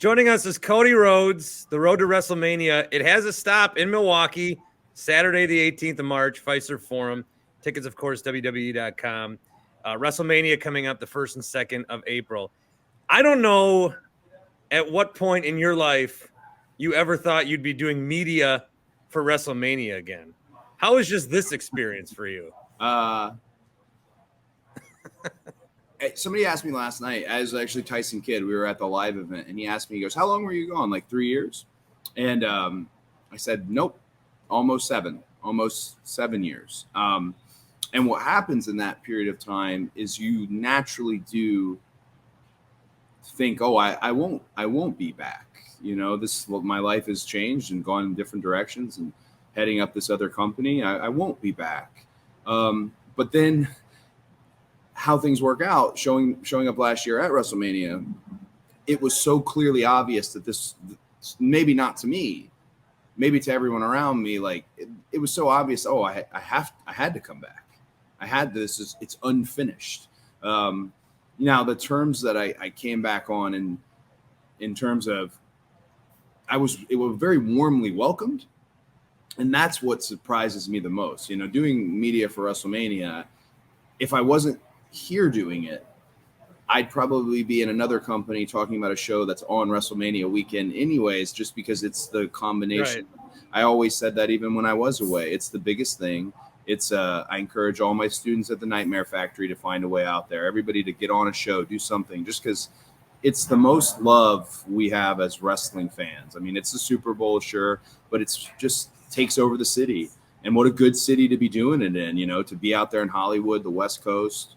Joining us is Cody Rhodes, the road to WrestleMania. It has a stop in Milwaukee, Saturday, the 18th of March, Fiserv Forum. Tickets, of course, WWE.com. WrestleMania coming up the 1st and 2nd of April. I don't know at what point in your life you ever thought you'd be doing media for WrestleMania again. How was just this experience for you? Somebody asked me last night, as actually Tyson Kidd, we were at the live event, and he asked me, he goes, how long were you gone? Like 3 years? And I said, nope, almost 7 years. And what happens in that period of time is you naturally do think, oh, I won't be back. You know, my life has changed and gone in different directions and heading up this other company. I won't be back. But then how things work out, showing up last year at WrestleMania, it was so clearly obvious that this, maybe not to me, maybe to everyone around me, like it was so obvious. Oh, I had to come back. I had this. It's unfinished. Now the terms that I came back on, and in terms of, it was very warmly welcomed, and that's what surprises me the most. You know, doing media for WrestleMania, if I wasn't here doing it, I'd probably be in another company talking about a show that's on WrestleMania weekend anyways, just because it's the combination. Right. I always said that even when I was away. It's the biggest thing. It's I encourage all my students at the Nightmare Factory to find a way out there, everybody to get on a show, do something, just because it's the most love we have as wrestling fans. I mean, it's the Super Bowl, sure, but it's just takes over the city. And what a good city to be doing it in, you know, to be out there in Hollywood, the West Coast.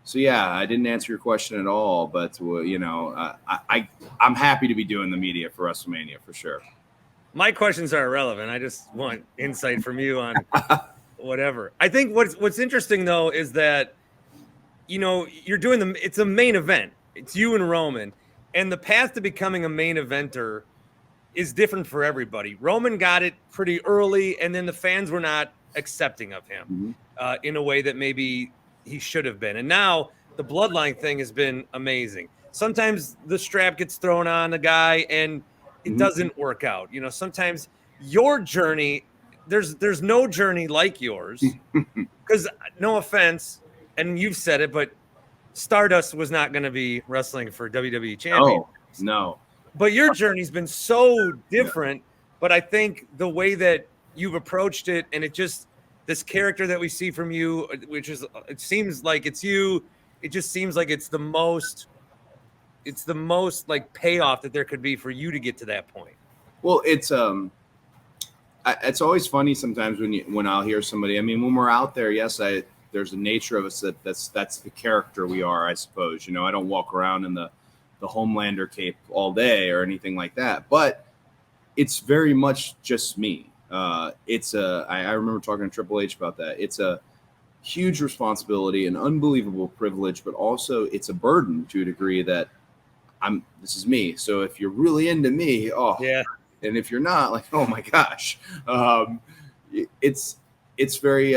So, yeah, I didn't answer your question at all, but, you know, I'm happy to be doing the media for WrestleMania for sure. My questions are irrelevant. I just want insight from you on whatever. I think what's interesting, though, is that, you know, you're doing it's a main event. It's you and Roman. And the path to becoming a main eventer is different for everybody. Roman got it pretty early, and then the fans were not accepting of him in a way that maybe he should have been. And now the bloodline thing has been amazing. Sometimes the strap gets thrown on a guy and it doesn't work out. You know, sometimes your journey, there's no journey like yours, because no offense, and you've said it, but Stardust was not going to be wrestling for WWE champion. No. But your journey's been so different. But I think the way that you've approached it, and it just, this character that we see from you, which is, it seems like it's you. It just seems like it's the most like payoff that there could be for you to get to that point. Well, it's always funny sometimes when I'll hear somebody. I mean, when we're out there, yes, there's a nature of us that's the character we are, I suppose. You know, I don't walk around in the Homelander cape all day or anything like that, but it's very much just me. I remember talking to Triple H about that. It's a huge responsibility, an unbelievable privilege, but also it's a burden to a degree that this is me. So if you're really into me, yeah. And if you're not, like, oh my gosh, it's very,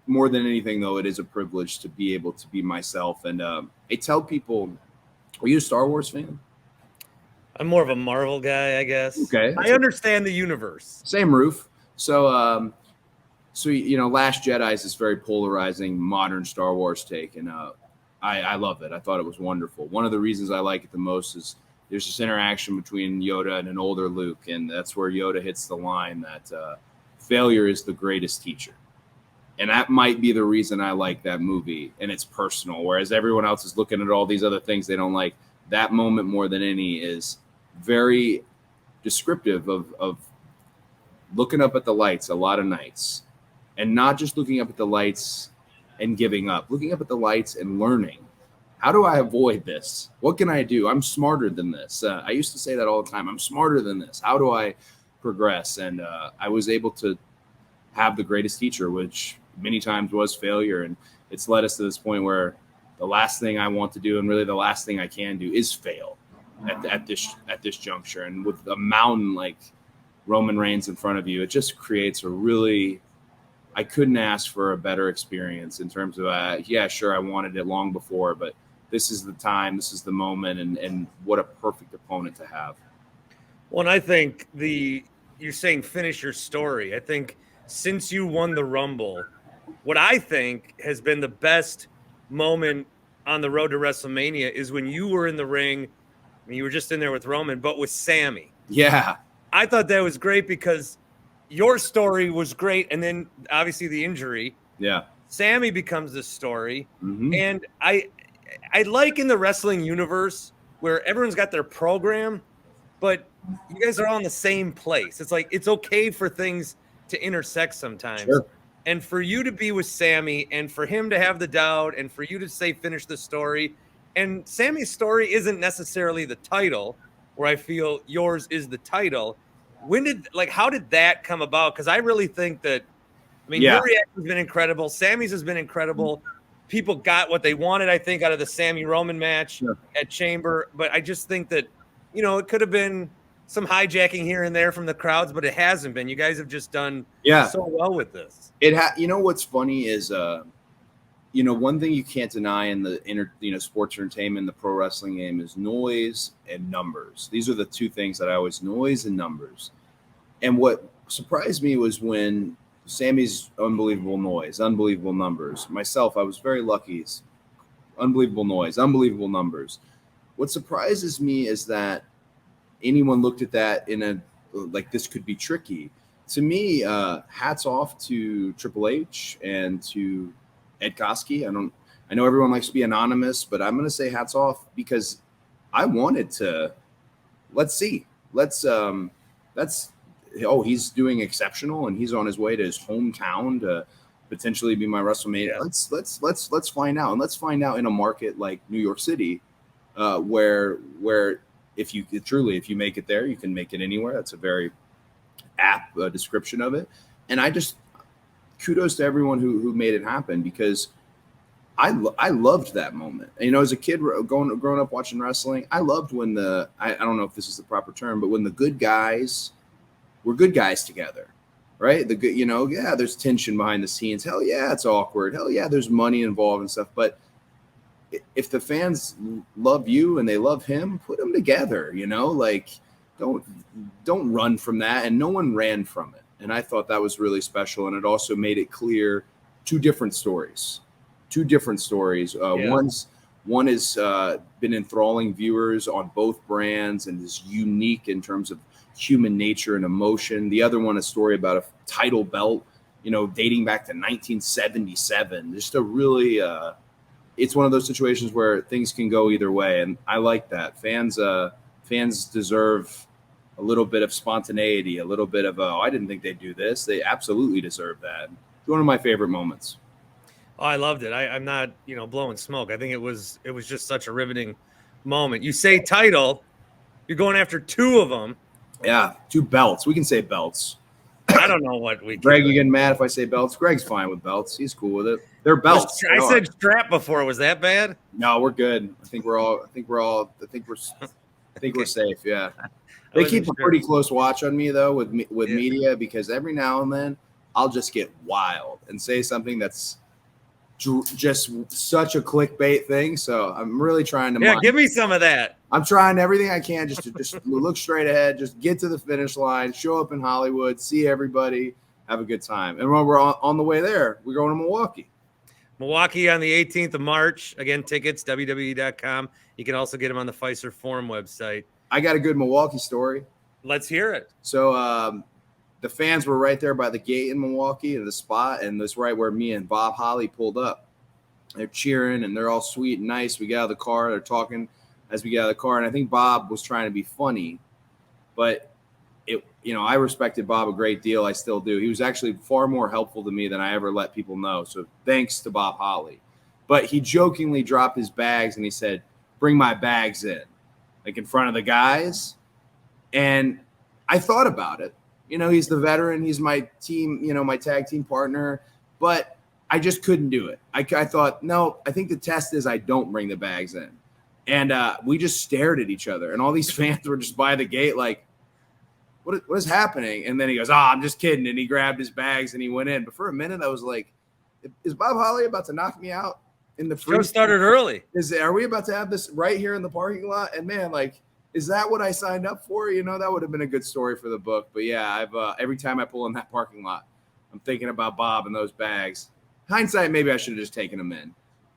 more than anything though, it is a privilege to be able to be myself. And I tell people, are you a Star Wars fan? I'm more of a Marvel guy, I guess. Okay. I understand the universe. Same roof. So, you know, Last Jedi is this very polarizing modern Star Wars take. And I love it. I thought it was wonderful. One of the reasons I like it the most is there's this interaction between Yoda and an older Luke. And that's where Yoda hits the line that failure is the greatest teacher. And that might be the reason I like that movie. And it's personal. Whereas everyone else is looking at all these other things they don't like. That moment more than any is very descriptive of looking up at the lights a lot of nights, and not just looking up at the lights and giving up, looking up at the lights and learning. How do I avoid this? What can I do? I'm smarter than this. I used to say that all the time. I'm smarter than this. How do I progress? And I was able to have the greatest teacher, which many times was failure. And it's led us to this point where the last thing I want to do, and really the last thing I can do, is fail at this juncture. And with a mountain like Roman Reigns in front of you, it just creates a really, I couldn't ask for a better experience in terms of, yeah, sure, I wanted it long before, but this is the time, this is the moment, and what a perfect opponent to have. Well, and I think you're saying finish your story. I think since you won the Rumble, what I think has been the best moment on the road to WrestleMania is when you were in the ring. I mean, you were just in there with Roman, but with Sami. Yeah. I thought that was great because your story was great. And then obviously the injury. Yeah. Sami becomes the story. Mm-hmm. And I like in the wrestling universe where everyone's got their program, but you guys are all in the same place. It's like it's okay for things to intersect sometimes. Sure. And for you to be with Sami and for him to have the doubt and for you to say finish the story. And Sami's story isn't necessarily the title, where I feel yours is the title. How did that come about? Because I really think that, I mean, your reaction has been incredible. Sami's has been incredible. People got what they wanted, I think, out of the Sami Roman match at Chamber. But I just think that, it could have been some hijacking here and there from the crowds, but it hasn't been. You guys have just done so well with this. What's funny is, one thing you can't deny in the sports entertainment, the pro wrestling game is noise and numbers. These are the two things that I always noise and numbers. And what surprised me was when Sami's unbelievable noise, unbelievable numbers. Myself, I was very lucky. Unbelievable noise, unbelievable numbers. What surprises me is that anyone looked at that this could be tricky. To me, hats off to Triple H and to Ed Koskey. I know everyone likes to be anonymous, but I'm going to say hats off because I wanted to. Let's see. He's doing exceptional, and he's on his way to his hometown to potentially be my WrestleMania. Yeah. Let's find out, and let's find out in a market like New York City, where if you make it there, you can make it anywhere. That's a very apt description of it. And I just kudos to everyone who made it happen because I loved that moment. As a kid growing up watching wrestling, I loved when I don't know if this is the proper term, but when the good guys were good guys together, right? The good, there's tension behind the scenes. Hell yeah, it's awkward. Hell yeah, there's money involved and stuff. But if the fans love you and they love him, put them together. Don't run from that. And no one ran from it. And I thought that was really special. And it also made it clear two different stories. One has been enthralling viewers on both brands and is unique in terms of human nature and emotion. The other one, a story about a title belt, dating back to 1977. Just a really, it's one of those situations where things can go either way. And I like that. Fans deserve a little bit of spontaneity, a little bit of, I didn't think they'd do this. They absolutely deserve that. It's one of my favorite moments. Oh, I loved it. I'm not, blowing smoke. I think it was just such a riveting moment. You say title, you're going after two of them. Yeah, two belts. We can say belts. I don't know what we. Greg, you getting mad if I say belts? Greg's fine with belts. He's cool with it. They're belts. I said strap before. Was that bad? No, we're good. I think we're safe. Yeah. They keep a pretty close watch on me though with media because every now and then I'll just get wild and say something that's just such a clickbait thing. So I'm really trying to. Yeah, give me some of that. I'm trying everything I can just to look straight ahead, just get to the finish line, show up in Hollywood, see everybody, have a good time. And when we're on the way there, we're going to Milwaukee. Milwaukee on the 18th of March. Again, tickets, WWE.com. You can also get them on the Pfizer Forum website. I got a good Milwaukee story. Let's hear it. So the fans were right there by the gate in Milwaukee at the spot, and that's right where me and Bob Holly pulled up. They're cheering, and they're all sweet and nice. We get out of the car. They're talking as we get out of the car, and I think Bob was trying to be funny, but I respected Bob a great deal. I still do. He was actually far more helpful to me than I ever let people know. So thanks to Bob Holly. But he jokingly dropped his bags, and he said, "Bring my bags in," like in front of the guys. And I thought about it. He's the veteran. He's my team, my tag team partner. But I just couldn't do it. I thought, no, I think the test is I don't bring the bags in. And we just stared at each other. And all these fans were just by the gate like, what is happening? And then he goes, I'm just kidding. And he grabbed his bags and he went in. But for a minute, I was like, is Bob Holly about to knock me out? in the free. Show started early. Are we about to have this right here in the parking lot? And man, like, is that what I signed up for? You know, that would have been a good story for the book. But yeah, I've every time I pull in that parking lot, I'm thinking about Bob and those bags. Hindsight, maybe I should have just taken them in.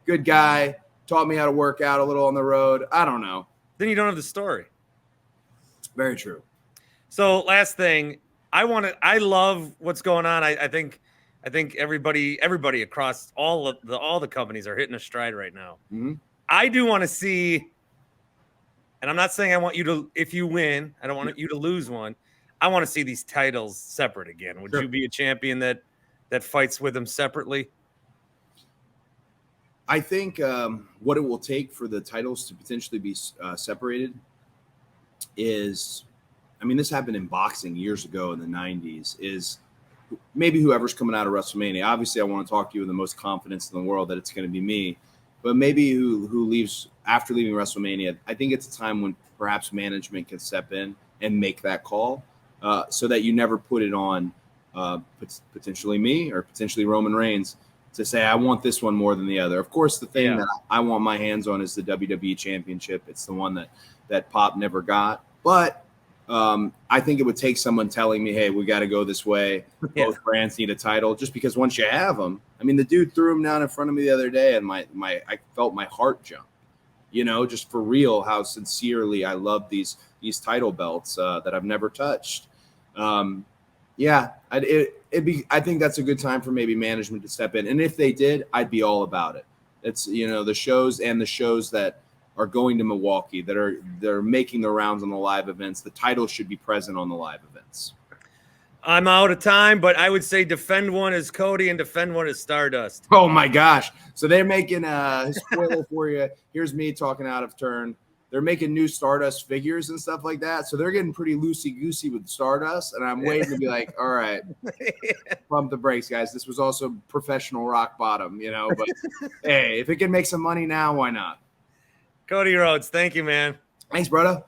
Good guy, taught me how to work out a little on the road. I don't know. Then you don't have the story. Very true. So last thing, I love what's going on. I think everybody across all the companies are hitting a stride right now. Mm-hmm. I do want to see, and I'm not saying I want you to, if you win, I don't want you to lose one. I want to see these titles separate again. Would you be a champion that fights with them separately? I think what it will take for the titles to potentially be separated is, I mean, this happened in boxing years ago in the 90s, is maybe whoever's coming out of WrestleMania. Obviously, I want to talk to you with the most confidence in the world that it's going to be me. But maybe who leaves after leaving WrestleMania, I think it's a time when perhaps management can step in and make that call so that you never put it on potentially me or potentially Roman Reigns to say, I want this one more than the other. Of course, the thing that I want my hands on is the WWE Championship. It's the one that Pop never got. But I think it would take someone telling me, hey, we got to go this way. Both brands need a title. Just because once you have them, I mean, the dude threw him down in front of me the other day, and I felt my heart jump. You know, just for real, how sincerely I love these title belts that I've never touched. I think that's a good time for maybe management to step in. And if they did, I'd be all about it. It's, you know, the shows that are going to Milwaukee they're making the rounds on the live events. The title should be present on the live events. I'm out of time, but I would say defend one is Cody and defend one is Stardust. Oh my gosh. So they're making a spoiler for you. Here's me talking out of turn. They're making new Stardust figures and stuff like that. So they're getting pretty loosey-goosey with Stardust. And I'm waiting to be like, all right, pump the brakes, guys. This was also professional rock bottom, you know. But hey, if it can make some money now, why not? Cody Rhodes, thank you, man. Thanks, brother.